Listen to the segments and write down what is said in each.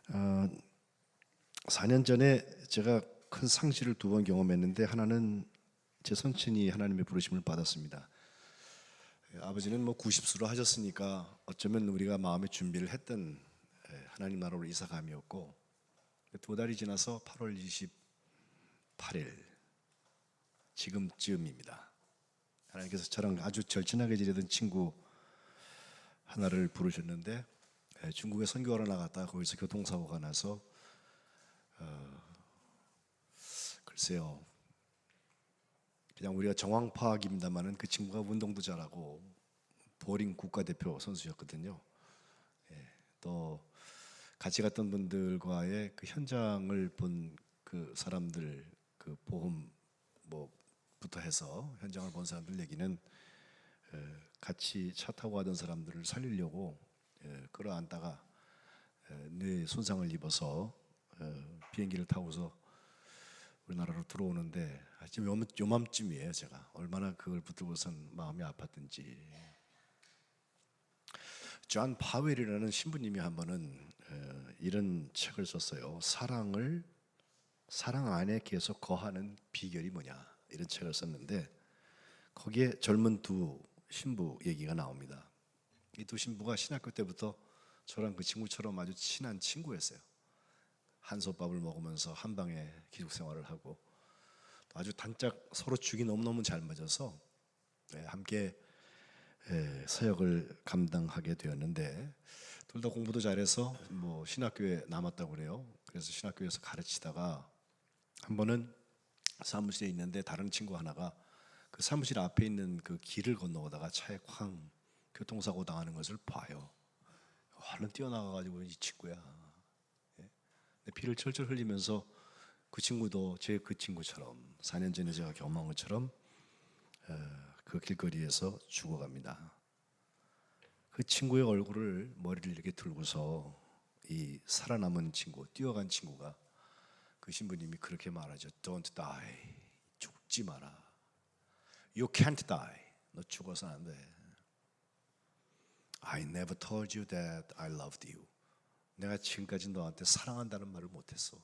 어, 4년 전에 제가 큰 상실을 두 번 경험했는데 하나는 제 선친이 하나님의 부르심을 받았습니다. 아버지는 뭐 90수로 하셨으니까 어쩌면 우리가 마음의 준비를 했던 하나님 나라로 이사감이었고, 두 달이 지나서 8월 28일 지금쯤입니다. 하나님께서 저랑 아주 절친하게 지내던 친구 하나를 부르셨는데, 중국에 선교하러 나갔다 거기서 교통사고가 나서 글쎄요, 그냥 우리가 정황 파악입니다만은 그 친구가 운동도 잘하고 보링 국가대표 선수였거든요. 또 같이 갔던 분들과의 그 현장을 본 그 사람들, 그 보험 뭐부터 해서 현장을 본 사람들 얘기는 같이 차 타고 가던 사람들을 살리려고 끌어안다가 뇌 손상을 입어서 비행기를 타고서 우리나라로 들어오는데 지금 요맘쯤이에요. 제가 얼마나 그걸 붙들고선 마음이 아팠던지. 존 파웰이라는 신부님이 한 번은 이런 책을 썼어요. 사랑 안에 계속 거하는 비결이 뭐냐, 이런 책을 썼는데 거기에 젊은 두 신부 얘기가 나옵니다. 이 두 신부가 신학교 때부터 저랑 그 친구처럼 아주 친한 친구였어요. 한솥밥을 먹으면서 한 방에 기숙 생활을 하고 아주 단짝 서로 죽이 너무너무 잘 맞아서 함께 사역을 감당하게 되었는데, 둘 다 공부도 잘해서 뭐 신학교에 남았다고 그래요. 그래서 신학교에서 가르치다가 한 번은 사무실에 있는데 다른 친구 하나가 그 사무실 앞에 있는 그 길을 건너오다가 차에 쾅 교통사고 당하는 것을 봐요. 얼른 뛰어나가가지고 이 친구야, 피를 철철 흘리면서 그 친구도 제 그 친구처럼 4년 전에 제가 경험한 것처럼 그 길거리에서 죽어갑니다. 그 친구의 얼굴을 머리를 이렇게 들고서 이 살아남은 친구, 뛰어간 친구가, 그 신부님이 그렇게 말하죠. Don't die. 죽지 마라. You can't die. 너 죽어서 안 돼. I never told you that I loved you. 내가 지금까지 너한테 사랑한다는 말을 못했어.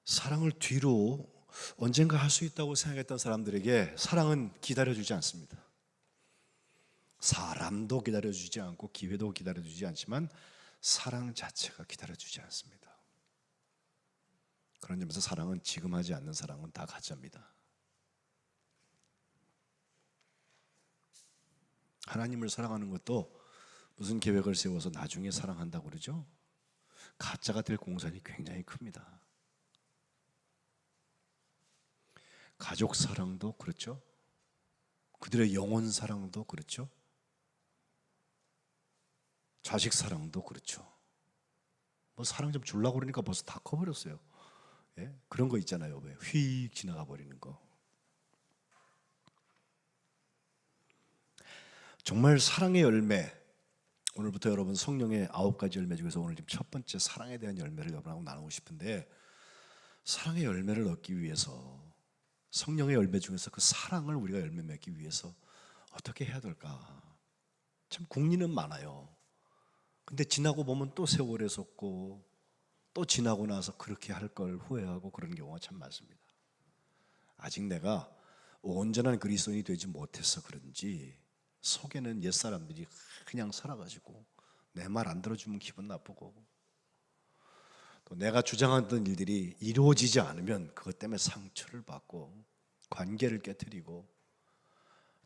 사랑을 뒤로 언젠가 할 수 있다고 생각했던 사람들에게 사랑은 기다려주지 않습니다. 사람도 기다려주지 않고 기회도 기다려주지 않지만 사랑 자체가 기다려주지 않습니다. 그런 점에서 사랑은 지금 하지 않는 사랑은 다 가짜입니다. 하나님을 사랑하는 것도 무슨 계획을 세워서 나중에 사랑한다고 그러죠? 가짜가 될 공산이 굉장히 큽니다. 가족 사랑도 그렇죠. 그들의 영혼 사랑도 그렇죠. 자식 사랑도 그렇죠. 뭐 사랑 좀 주려고 그러니까 벌써 다 커버렸어요. 예? 그런 거 있잖아요. 왜 휙 지나가 버리는 거. 정말 사랑의 열매, 오늘부터 여러분 성령의 9가지 열매 중에서 오늘 지금 첫 번째 사랑에 대한 열매를 여러분하고 나누고 싶은데, 사랑의 열매를 얻기 위해서, 성령의 열매 중에서 그 사랑을 우리가 열매 맺기 위해서 어떻게 해야 될까? 참 궁리는 많아요. 근데 지나고 보면 또 세월에 속고 또 지나고 나서 그렇게 할 걸 후회하고 그런 경우가 참 많습니다. 아직 내가 온전한 그리스도인이 되지 못해서 그런지 속에는 옛사람들이 그냥 살아가지고 내 말 안 들어주면 기분 나쁘고, 또 내가 주장하던 일들이 이루어지지 않으면 그것 때문에 상처를 받고 관계를 깨트리고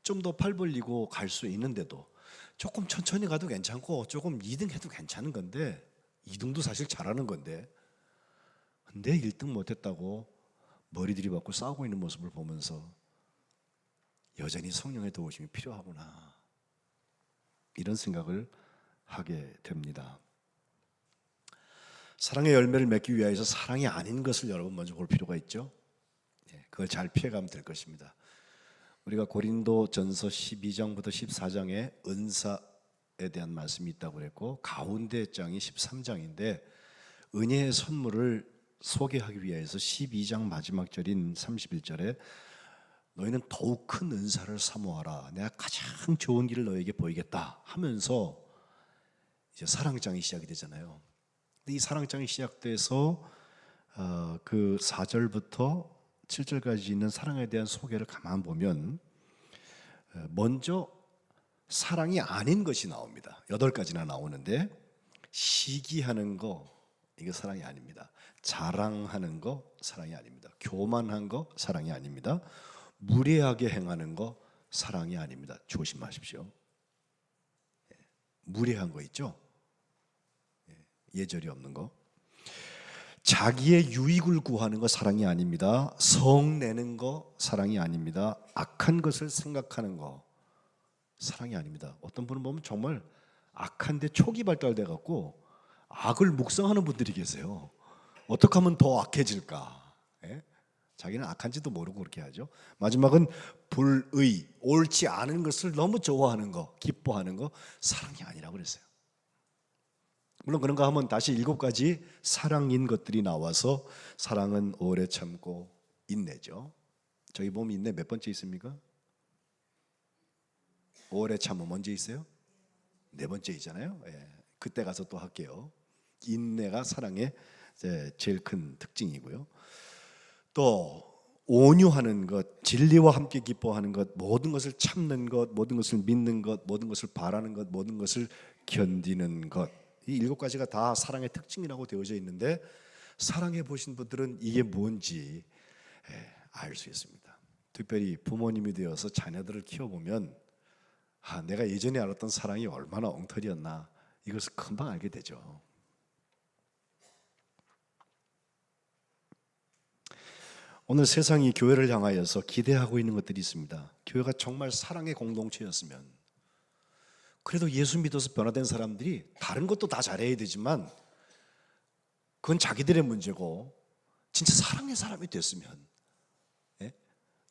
좀 더 팔 벌리고 갈 수 있는데도 조금 천천히 가도 괜찮고 조금 2등 해도 괜찮은 건데, 2등도 사실 잘하는 건데, 근데 1등 못했다고 머리 들이받고 싸우고 있는 모습을 보면서 여전히 성령의 도우심이 필요하구나, 이런 생각을 하게 됩니다. 사랑의 열매를 맺기 위해서 사랑이 아닌 것을 여러분 먼저 볼 필요가 있죠. 그걸 잘 피해가면 될 것입니다. 우리가 고린도전서 12장부터 14장에 은사에 대한 말씀이 있다고 그랬고, 가운데 장이 13장인데 은혜의 선물을 소개하기 위해서 12장 마지막 절인 31절에 너희는 더욱 큰 은사를 사모하라. 내가 가장 좋은 길을 너에게 보이겠다 하면서 이제 사랑장이 시작이 되잖아요. 근데 이 사랑장이 시작돼서 그 4절부터 7절까지 있는 사랑에 대한 소개를 가만 보면 먼저 사랑이 아닌 것이 나옵니다. 8가지나 나오는데 시기하는 거 이거 사랑이 아닙니다. 자랑하는 거 사랑이 아닙니다. 교만한 거 사랑이 아닙니다. 무례하게 행하는 거 사랑이 아닙니다. 조심하십시오. 무례한 거 있죠? 예절이 없는 거. 자기의 유익을 구하는 거 사랑이 아닙니다. 성내는 거 사랑이 아닙니다. 악한 것을 생각하는 거 사랑이 아닙니다. 어떤 분은 보면 정말 악한데 초기 발달돼 갖고 악을 묵상하는 분들이 계세요. 어떻게 하면 더 악해질까? 예? 자기는 악한지도 모르고 그렇게 하죠. 마지막은 불의, 옳지 않은 것을 너무 좋아하는 거, 기뻐하는 거 사랑이 아니라고 그랬어요. 물론 그런가 하면 다시 7가지 사랑인 것들이 나와서 사랑은 오래 참고 인내죠. 저기 보면 인내 몇 번째 있습니까? 오래 참음 언제 있어요? 4번째 있잖아요. 예. 그때 가서 또 할게요. 인내가 사랑의 제일 큰 특징이고요. 또 온유하는 것, 진리와 함께 기뻐하는 것, 모든 것을 참는 것, 모든 것을 믿는 것, 모든 것을 바라는 것, 모든 것을 견디는 것. 이 7가지가 다 사랑의 특징이라고 되어져 있는데 사랑해 보신 분들은 이게 뭔지 알 수 있습니다. 특별히 부모님이 되어서 자녀들을 키워보면 내가 예전에 알았던 사랑이 얼마나 엉터리였나 이것을 금방 알게 되죠. 오늘 세상이 교회를 향하여서 기대하고 있는 것들이 있습니다. 교회가 정말 사랑의 공동체였으면, 그래도 예수 믿어서 변화된 사람들이 다른 것도 다 잘해야 되지만 그건 자기들의 문제고 진짜 사랑의 사람이 됐으면,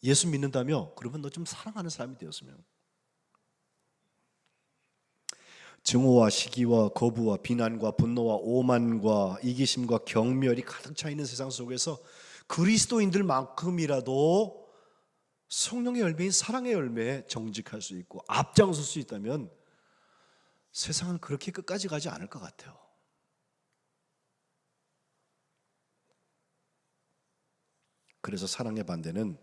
예수 믿는다며? 그러면 너 좀 사랑하는 사람이 되었으면. 증오와 시기와 거부와 비난과 분노와 오만과 이기심과 경멸이 가득 차 있는 세상 속에서 그리스도인들만큼이라도 성령의 열매인 사랑의 열매에 정직할 수 있고 앞장설 수 있다면 세상은 그렇게 끝까지 가지 않을 것 같아요. 그래서 사랑의 반대는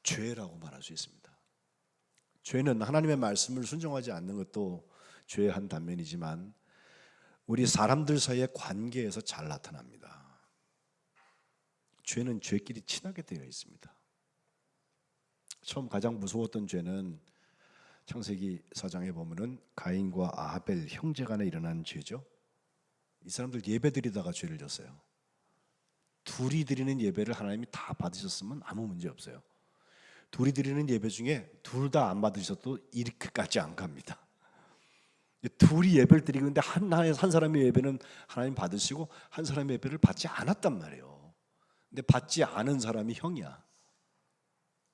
죄라고 말할 수 있습니다. 죄는 하나님의 말씀을 순종하지 않는 것도 죄의 한 단면이지만 우리 사람들 사이의 관계에서 잘 나타납니다. 죄는 죄끼리 친하게 되어 있습니다. 처음 가장 무서웠던 죄는 창세기 4장에 보면은 가인과 아벨 형제 간에 일어난 죄죠. 이 사람들 예배 드리다가 죄를 졌어요. 둘이 드리는 예배를 하나님이 다 받으셨으면 아무 문제 없어요. 둘이 드리는 예배 중에 둘 다 안 받으셔도 이렇게까지 안 갑니다. 둘이 예배를 드리고 있는데 한 사람의 예배는 하나님 받으시고 한 사람의 예배를 받지 않았단 말이에요. 근데 받지 않은 사람이 형이야,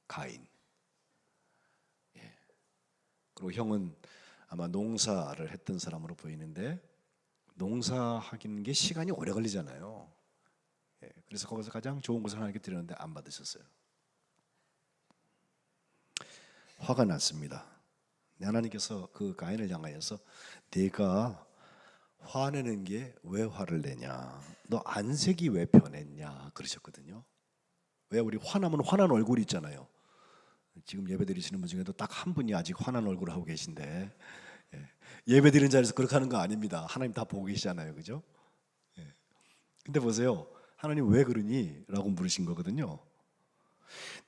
가인. 그리고 형은 아마 농사를 했던 사람으로 보이는데 농사하기는 게 시간이 오래 걸리잖아요. 그래서 거기서 가장 좋은 것을 하나님께 드렸는데 안 받으셨어요. 화가 났습니다. 하나님께서 그 가인을 향하여서 네가 화내는 게 왜 화를 내냐, 너 안색이 왜 변했냐 그러셨거든요. 왜 우리 화나면 화난 얼굴이 있잖아요. 지금 예배 드리시는 분 중에도 딱 한 분이 아직 화난 얼굴을 하고 계신데, 예배 드리는 자리에서 그렇게 하는 거 아닙니다. 하나님 다 보고 계시잖아요, 그죠? 근데 보세요, 하나님 왜 그러니? 라고 물으신 거거든요.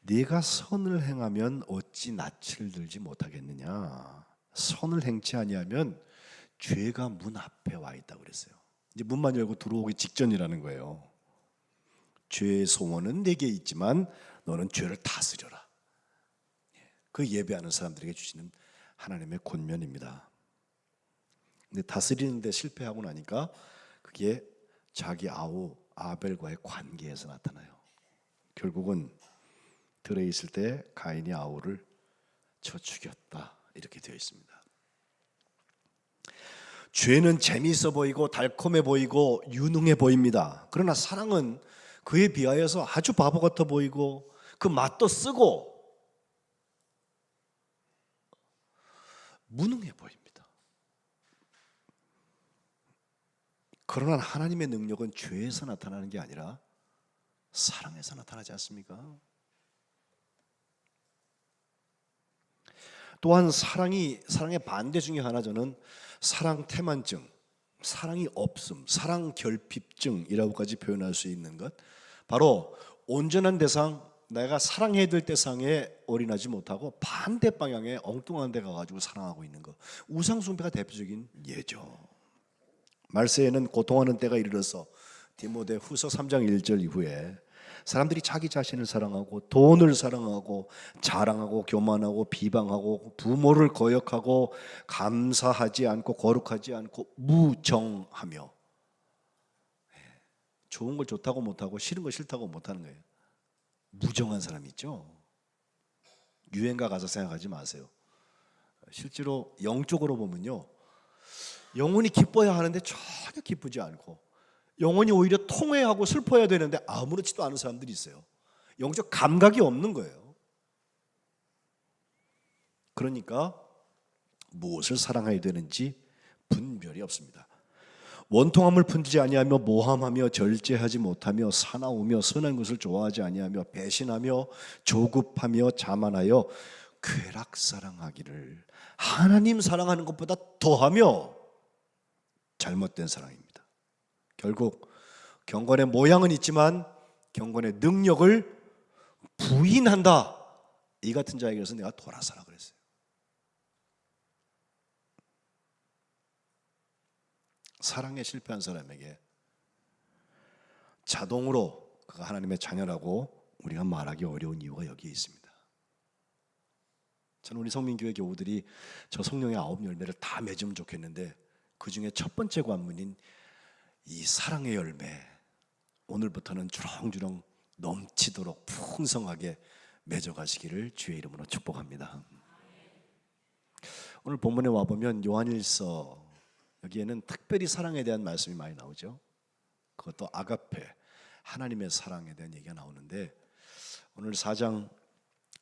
네가 선을 행하면 어찌 낯을 들지 못하겠느냐. 선을 행치 아니하면 죄가 문 앞에 와 있다고 그랬어요. 이제 문만 열고 들어오기 직전이라는 거예요. 죄의 소원은 내게 있지만 너는 죄를 다스려라. 그 예배하는 사람들에게 주시는 하나님의 권면입니다. 근데 다스리는 데 실패하고 나니까 그게 자기 아우 아벨과의 관계에서 나타나요. 결국은 들에 있을 때 가인이 아우를 쳐 죽였다 이렇게 되어 있습니다. 죄는 재미있어 보이고 달콤해 보이고 유능해 보입니다. 그러나 사랑은 그에 비하여서 아주 바보 같아 보이고 그 맛도 쓰고 무능해 보입니다. 그러나 하나님의 능력은 죄에서 나타나는 게 아니라 사랑에서 나타나지 않습니까? 또한 사랑의 반대 중에 하나 저는 사랑 태만증, 사랑이 없음, 사랑 결핍증이라고까지 표현할 수 있는 것, 바로 온전한 대상, 내가 사랑해야 될 대상에 올인하지 못하고 반대 방향에 엉뚱한 데 가가지고 사랑하고 있는 것, 우상 숭배가 대표적인 예죠. 말세에는 고통하는 때가 이르러서 디모데 후서 3장 1절 이후에 사람들이 자기 자신을 사랑하고 돈을 사랑하고 자랑하고 교만하고 비방하고 부모를 거역하고 감사하지 않고 거룩하지 않고 무정하며, 좋은 걸 좋다고 못하고 싫은 거 싫다고 못하는 거예요. 무정한 사람이 있죠. 유행가 가서 생각하지 마세요. 실제로 영적으로 보면요, 영혼이 기뻐야 하는데 전혀 기쁘지 않고, 영혼이 오히려 통회하고 슬퍼야 되는데 아무렇지도 않은 사람들이 있어요. 영적 감각이 없는 거예요. 그러니까 무엇을 사랑해야 되는지 분별이 없습니다. 원통함을 품지 아니하며 모함하며 절제하지 못하며 사나우며 선한 것을 좋아하지 아니하며 배신하며 조급하며 자만하여 쾌락사랑하기를, 하나님 사랑하는 것보다 더하며 잘못된 사랑입니다. 결국 경건의 모양은 있지만 경건의 능력을 부인한다. 이 같은 자에게서 내가 돌아서라 그랬어요. 사랑에 실패한 사람에게 자동으로 그가 하나님의 자녀라고 우리가 말하기 어려운 이유가 여기에 있습니다. 저는 우리 성민교회 교우들이 저 성령의 9열매를 다 맺으면 좋겠는데, 그 중에 첫 번째 관문인 이 사랑의 열매, 오늘부터는 주렁주렁 넘치도록 풍성하게 맺어가시기를 주의 이름으로 축복합니다. 오늘 본문에 와보면 요한일서, 여기에는 특별히 사랑에 대한 말씀이 많이 나오죠. 그것도 아가페, 하나님의 사랑에 대한 얘기가 나오는데, 오늘 4장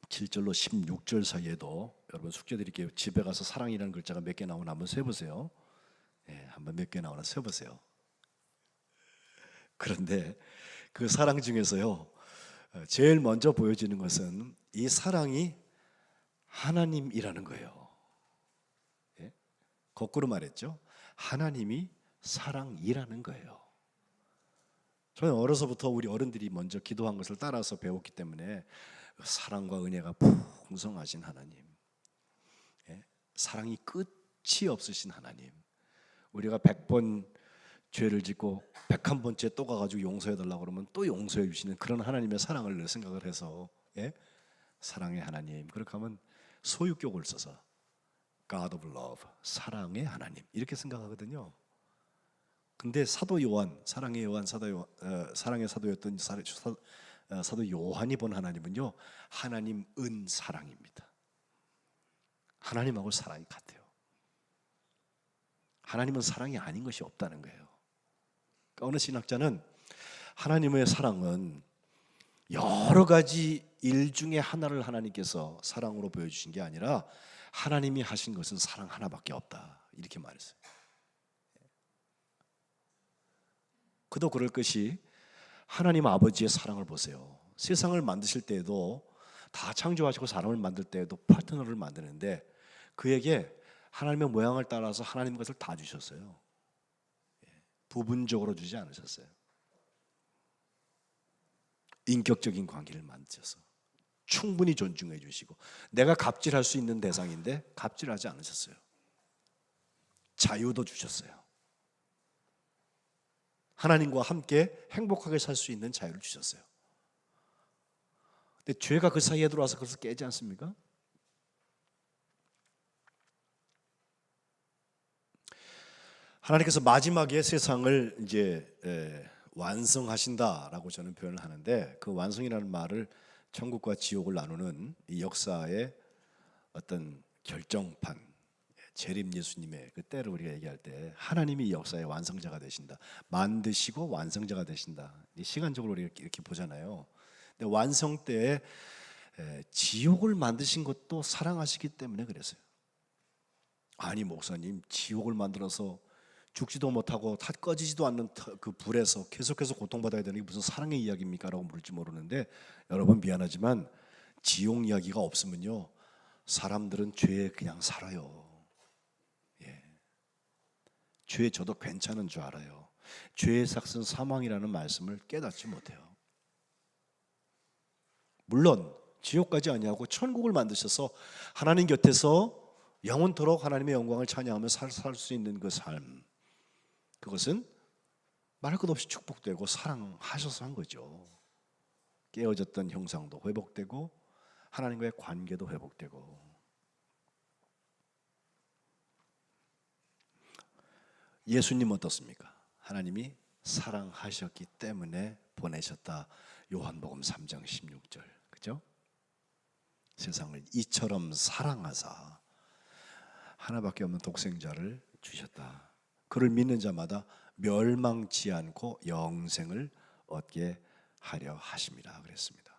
7절로 16절 사이에도 여러분 숙제 드릴게요. 집에 가서 사랑이라는 글자가 몇 개 나오나 한번 세보세요. 한번 몇 개 나오나 세보세요. 그런데 그 사랑 중에서요, 제일 먼저 보여지는 것은 이 사랑이 하나님이라는 거예요. 거꾸로 말했죠. 하나님이 사랑이라는 거예요. 저는 어려서부터 우리 어른들이 먼저 기도한 것을 따라서 배웠기 때문에 사랑과 은혜가 풍성하신 하나님, 사랑이 끝이 없으신 하나님, 우리가 100번 죄를 짓고 101번째 또 가가지고 용서해달라고 그러면 또 용서해 주시는 그런 하나님의 사랑을 늘 생각을 해서, 사랑의 하나님, 그렇게 하면 소유격을 써서 God of Love, 사랑의 하나님, 이렇게 생각하거든요. 근데 사도 요한, 사랑의 사도였던 사도 요한이 본 하나님은요, 하나님 은 사랑입니다. 하나님하고 사랑이 같아요. 하나님은 사랑이 아닌 것이 없다는 거예요. 그러니까 어느 신학자는 하나님의 사랑은 여러 가지 일 중에 하나를 하나님께서 사랑으로 보여주신 게 아니라 하나님이 하신 것은 사랑 하나밖에 없다, 이렇게 말했어요. 그도 그럴 것이 하나님 아버지의 사랑을 보세요. 세상을 만드실 때에도, 다 창조하시고 사람을 만들 때에도 파트너를 만드는데 그에게 하나님의 모양을 따라서 하나님 것을 다 주셨어요. 부분적으로 주지 않으셨어요. 인격적인 관계를 만드셔서 충분히 존중해 주시고, 내가 갑질할 수 있는 대상인데 갑질하지 않으셨어요. 자유도 주셨어요. 하나님과 함께 행복하게 살 수 있는 자유를 주셨어요. 근데 죄가 그 사이에 들어와서 그것을 깨지 않습니까? 하나님께서 마지막에 세상을 이제 완성하신다라고 저는 표현을 하는데, 그 완성이라는 말을 천국과 지옥을 나누는 이 역사의 어떤 결정판, 재림 예수님의 그 때를 우리가 얘기할 때 하나님이 역사의 완성자가 되신다, 만드시고 완성자가 되신다, 시간적으로 우리가 이렇게 보잖아요. 근데 완성 때에 지옥을 만드신 것도 사랑하시기 때문에 그랬어요. 아니 목사님, 지옥을 만들어서 죽지도 못하고 다 꺼지지도 않는 그 불에서 계속해서 고통받아야 되는 게 무슨 사랑의 이야기입니까? 라고 물을지 모르는데, 여러분 미안하지만 지옥 이야기가 없으면요, 사람들은 죄에 그냥 살아요. 예. 죄에 저도 괜찮은 줄 알아요. 죄의 삭은 사망이라는 말씀을 깨닫지 못해요. 물론 지옥까지 아니하고 천국을 만드셔서 하나님 곁에서 영원토록 하나님의 영광을 찬양하며 살 수 있는 그 삶, 그것은 말할 것 없이 축복되고 사랑하셔서 한 거죠. 깨어졌던 형상도 회복되고 하나님과의 관계도 회복되고. 예수님 어떻습니까? 하나님이 사랑하셨기 때문에 보내셨다. 요한복음 3장 16절, 그죠? 세상을 이처럼 사랑하사 하나밖에 없는 독생자를 주셨다. 그를 믿는 자마다 멸망치 않고 영생을 얻게 하려 하심이라 그랬습니다.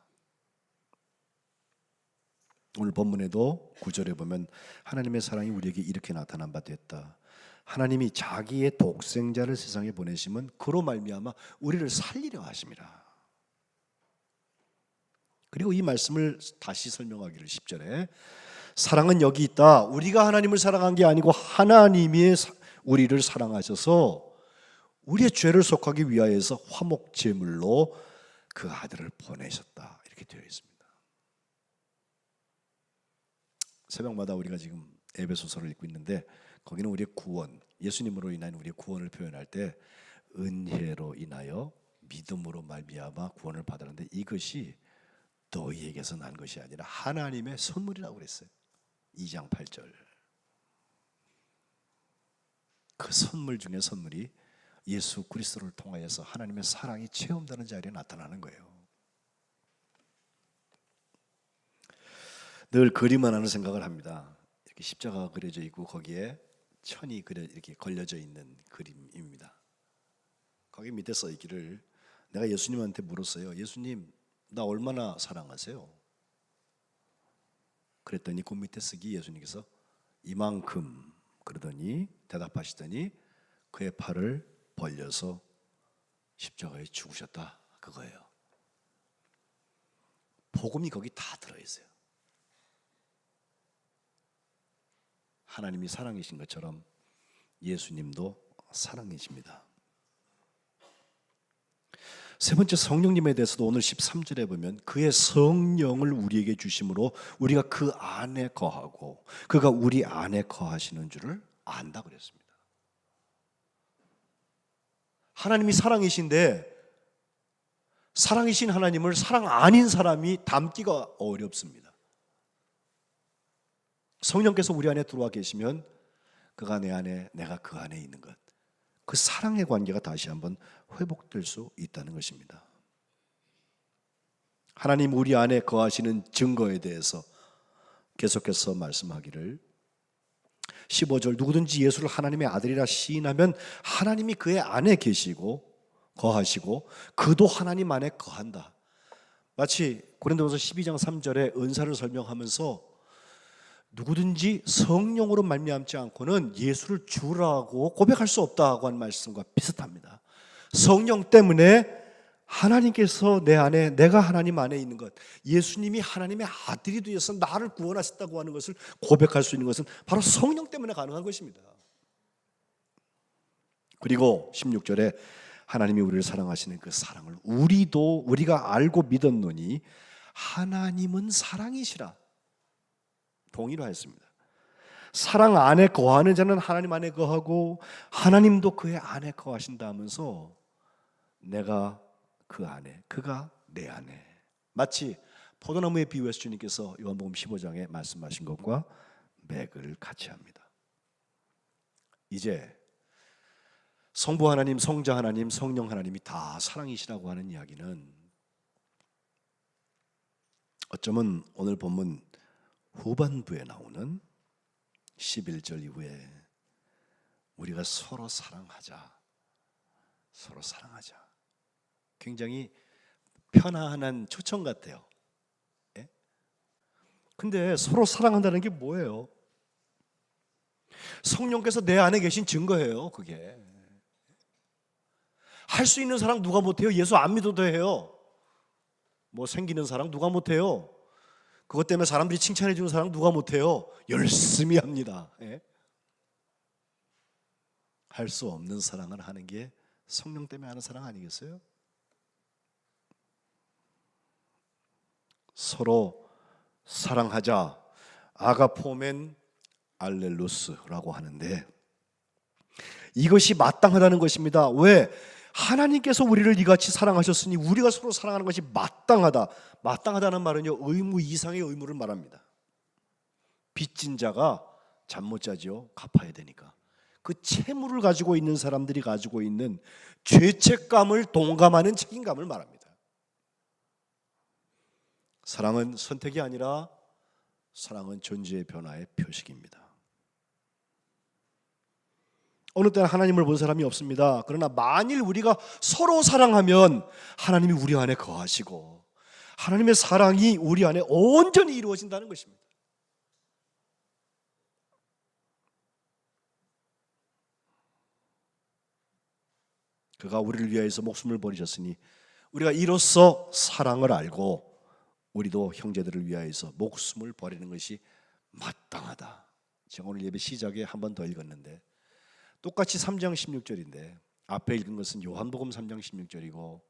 오늘 본문에도 9절에 보면 하나님의 사랑이 우리에게 이렇게 나타난 바 됐다. 하나님이 자기의 독생자를 세상에 보내심은 그로 말미암아 우리를 살리려 하심이라. 그리고 이 말씀을 다시 설명하기를 10절에 사랑은 여기 있다. 우리가 하나님을 사랑한 게 아니고 하나님이 우리를 사랑하셔서 우리의 죄를 속하기 위하여서 화목 제물로 그 아들을 보내셨다. 이렇게 되어 있습니다. 새벽마다 우리가 지금 에베소서를 읽고 있는데 거기는 우리의 구원, 예수님으로 인한 우리의 구원을 표현할 때 은혜로 인하여 믿음으로 말미암아 구원을 받았는데 이것이 너희에게서 난 것이 아니라 하나님의 선물이라고 그랬어요. 2장 8절. 그 선물 중에 선물이 예수 그리스도를 통하여서 하나님의 사랑이 체험되는 자리에 나타나는 거예요. 늘 그림만 하는 생각을 합니다. 이렇게 십자가가 그려져 있고 거기에 천이 이렇게 걸려져 있는 그림입니다. 거기 밑에 써 있기를, 내가 예수님한테 물었어요. 예수님, 나 얼마나 사랑하세요? 그랬더니 그 밑에 쓰기 예수님께서 이만큼 그러더니 대답하시더니 그의 팔을 벌려서 십자가에 죽으셨다, 그거예요. 복음이 거기 다 들어있어요. 하나님이 사랑이신 것처럼 예수님도 사랑이십니다. 세 번째, 성령님에 대해서도 오늘 13절에 보면 그의 성령을 우리에게 주심으로 우리가 그 안에 거하고 그가 우리 안에 거하시는 줄을 안다 그랬습니다. 하나님이 사랑이신데 사랑이신 하나님을 사랑 아닌 사람이 닮기가 어렵습니다. 성령께서 우리 안에 들어와 계시면 그가 내 안에, 내가 그 안에 있는 것, 그 사랑의 관계가 다시 한번 회복될 수 있다는 것입니다. 하나님 우리 안에 거하시는 증거에 대해서 계속해서 말씀하기를 15절, 누구든지 예수를 하나님의 아들이라 시인하면 하나님이 그의 안에 계시고 거하시고 그도 하나님 안에 거한다. 마치 고린도전서 12장 3절에 은사를 설명하면서 누구든지 성령으로 말미암지 않고는 예수를 주라고 고백할 수 없다고 하는 말씀과 비슷합니다. 성령 때문에 하나님께서 내 안에, 내가 하나님 안에 있는 것, 예수님이 하나님의 아들이 되어서 나를 구원하셨다고 하는 것을 고백할 수 있는 것은 바로 성령 때문에 가능한 것입니다. 그리고 16절에 하나님이 우리를 사랑하시는 그 사랑을 우리가 알고 믿었노니 하나님은 사랑이시라. 동의로 했습니다. 사랑 안에 거하는 자는 하나님 안에 거하고 하나님도 그의 안에 거하신다 하면서 내가 그 안에, 그가 내 안에, 마치 포도나무에 비유해서 주님께서 요한복음 15장에 말씀하신 것과 맥을 같이 합니다. 이제 성부 하나님, 성자 하나님, 성령 하나님이 다 사랑이시라고 하는 이야기는 어쩌면 오늘 본문 후반부에 나오는 11절 이후에 우리가 서로 사랑하자, 서로 사랑하자, 굉장히 편안한 초청 같아요. 예? 근데 서로 사랑한다는 게 뭐예요? 성령께서 내 안에 계신 증거예요. 그게 할 수 있는 사랑 누가 못해요? 예수 안 믿어도 해요. 뭐 생기는 사랑 누가 못해요? 그것 때문에 사람들이 칭찬해 주는 사랑 누가 못해요? 열심히 합니다. 예? 할 수 없는 사랑을 하는 게 성령 때문에 하는 사랑 아니겠어요? 서로 사랑하자. 아가포멘 알렐루스라고 하는데 이것이 마땅하다는 것입니다. 왜? 하나님께서 우리를 이같이 사랑하셨으니 우리가 서로 사랑하는 것이 마땅하다. 마땅하다는 말은요, 의무 이상의 의무를 말합니다. 빚진 자가 잠 못 자지요. 갚아야 되니까. 그 채무를 가지고 있는 사람들이 가지고 있는 죄책감을 동감하는 책임감을 말합니다. 사랑은 선택이 아니라 사랑은 존재의 변화의 표식입니다. 어느 때는 하나님을 본 사람이 없습니다. 그러나 만일 우리가 서로 사랑하면 하나님이 우리 안에 거하시고 하나님의 사랑이 우리 안에 온전히 이루어진다는 것입니다. 그가 우리를 위하여서 목숨을 버리셨으니 우리가 이로써 사랑을 알고 우리도 형제들을 위하여서 목숨을 버리는 것이 마땅하다. 제가 오늘 예배 시작에 한 번 더 읽었는데 똑같이 3장 16절인데 앞에 읽은 것은 요한복음 3장 16절이고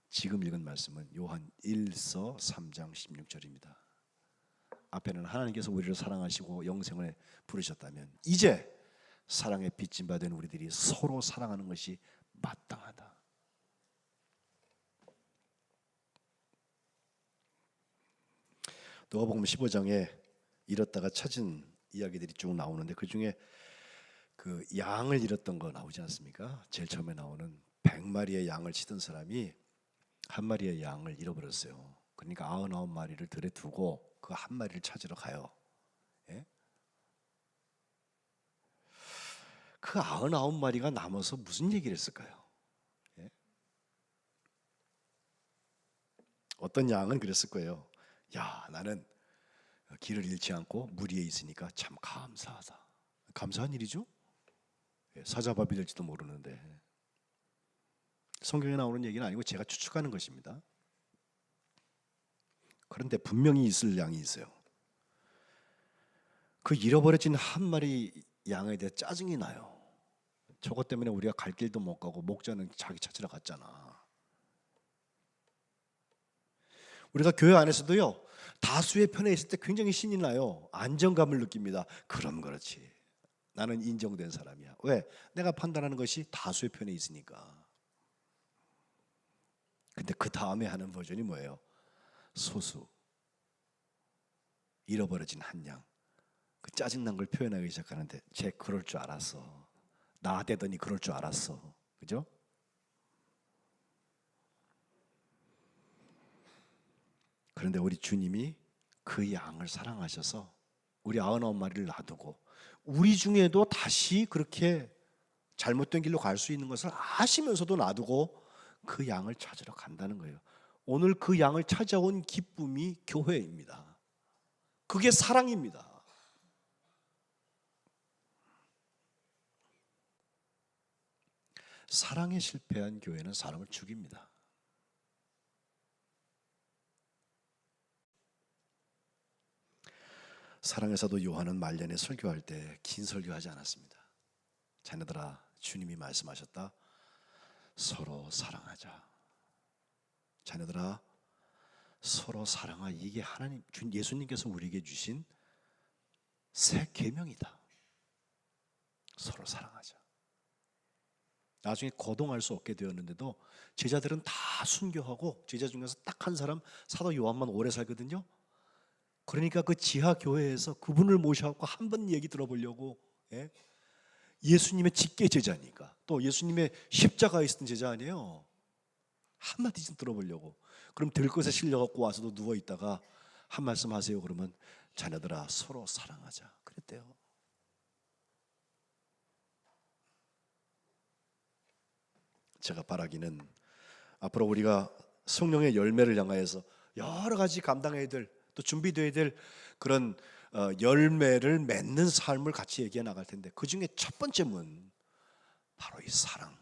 지금 읽은 말씀은 요한 1서 3장 16절입니다. 앞에는 하나님께서 우리를 사랑하시고 영생을 부르셨다면 이제 사랑에 빚진 바 된 우리들이 서로 사랑하는 것이 마땅하다. 누가복음 15장에 잃었다가 찾은 이야기들이 쭉 나오는데 그 중에 그 양을 잃었던 거 나오지 않습니까? 제일 처음에 나오는 100마리의 양을 치던 사람이 한 마리의 양을 잃어버렸어요. 그러니까 99마리를 들에 두고 그 한 마리를 찾으러 가요. 예? 그 99마리가 남아서 무슨 얘기를 했을까요? 예? 어떤 양은 그랬을 거예요. 야, 나는 길을 잃지 않고 물 위에 있으니까 참 감사하다. 감사한 일이죠? 사자밥이 될지도 모르는데. 성경에 나오는 얘기는 아니고 제가 추측하는 것입니다. 그런데 분명히 있을 양이 있어요. 그 잃어버려진 한 마리 양에 대해 짜증이 나요. 저것 때문에 우리가 갈 길도 못 가고 목자는 자기 찾으러 갔잖아. 우리가 교회 안에서도요, 다수의 편에 있을 때 굉장히 신이 나요. 안정감을 느낍니다. 그럼 그렇지. 나는 인정된 사람이야. 왜? 내가 판단하는 것이 다수의 편에 있으니까. 근데 그 다음에 하는 버전이 뭐예요? 소수. 잃어버려진 한 양. 그 짜증난 걸 표현하기 시작하는데 쟤 그럴 줄 알았어. 나대더니 그럴 줄 알았어. 그죠? 그런데 우리 주님이 그 양을 사랑하셔서 우리 99마리를 놔두고 우리 중에도 다시 그렇게 잘못된 길로 갈 수 있는 것을 아시면서도 놔두고 그 양을 찾으러 간다는 거예요. 오늘 그 양을 찾아온 기쁨이 교회입니다. 그게 사랑입니다. 사랑에 실패한 교회는 사람을 죽입니다. 사랑에서도 요한은 말년에 설교할 때 긴 설교하지 않았습니다. 자녀들아, 주님이 말씀하셨다. 서로 사랑하자. 자녀들아, 서로 사랑하. 이게 하나님, 예수님께서 우리에게 주신 새 계명이다. 서로 사랑하자. 나중에 거동할 수 없게 되었는데도 제자들은 다 순교하고 제자 중에서 딱 한 사람 사도 요한만 오래 살거든요. 그러니까 그 지하 교회에서 그분을 모셔갖고 한 번 얘기 들어보려고, 예? 예수님의 직계 제자니까 또 예수님의 십자가에 있었던 제자 아니에요. 한마디 좀 들어보려고. 그럼 들것에 실려갖고 와서도 누워 있다가 한 말씀 하세요. 그러면 자녀들아 서로 사랑하자 그랬대요. 제가 바라기는 앞으로 우리가 성령의 열매를 향하여서 여러 가지 감당해야 될 또 준비되어야 될 그런 열매를 맺는 삶을 같이 얘기해 나갈 텐데, 그 중에 첫 번째 문, 바로 이 사랑.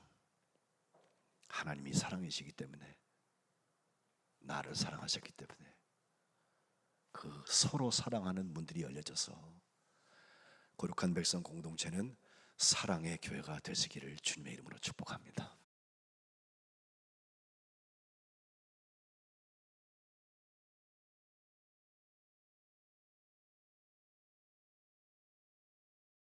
하나님이 사랑이시기 때문에, 나를 사랑하셨기 때문에 그 서로 사랑하는 문들이 열려져서 거룩한 백성 공동체는 사랑의 교회가 되시기를 주님의 이름으로 축복합니다.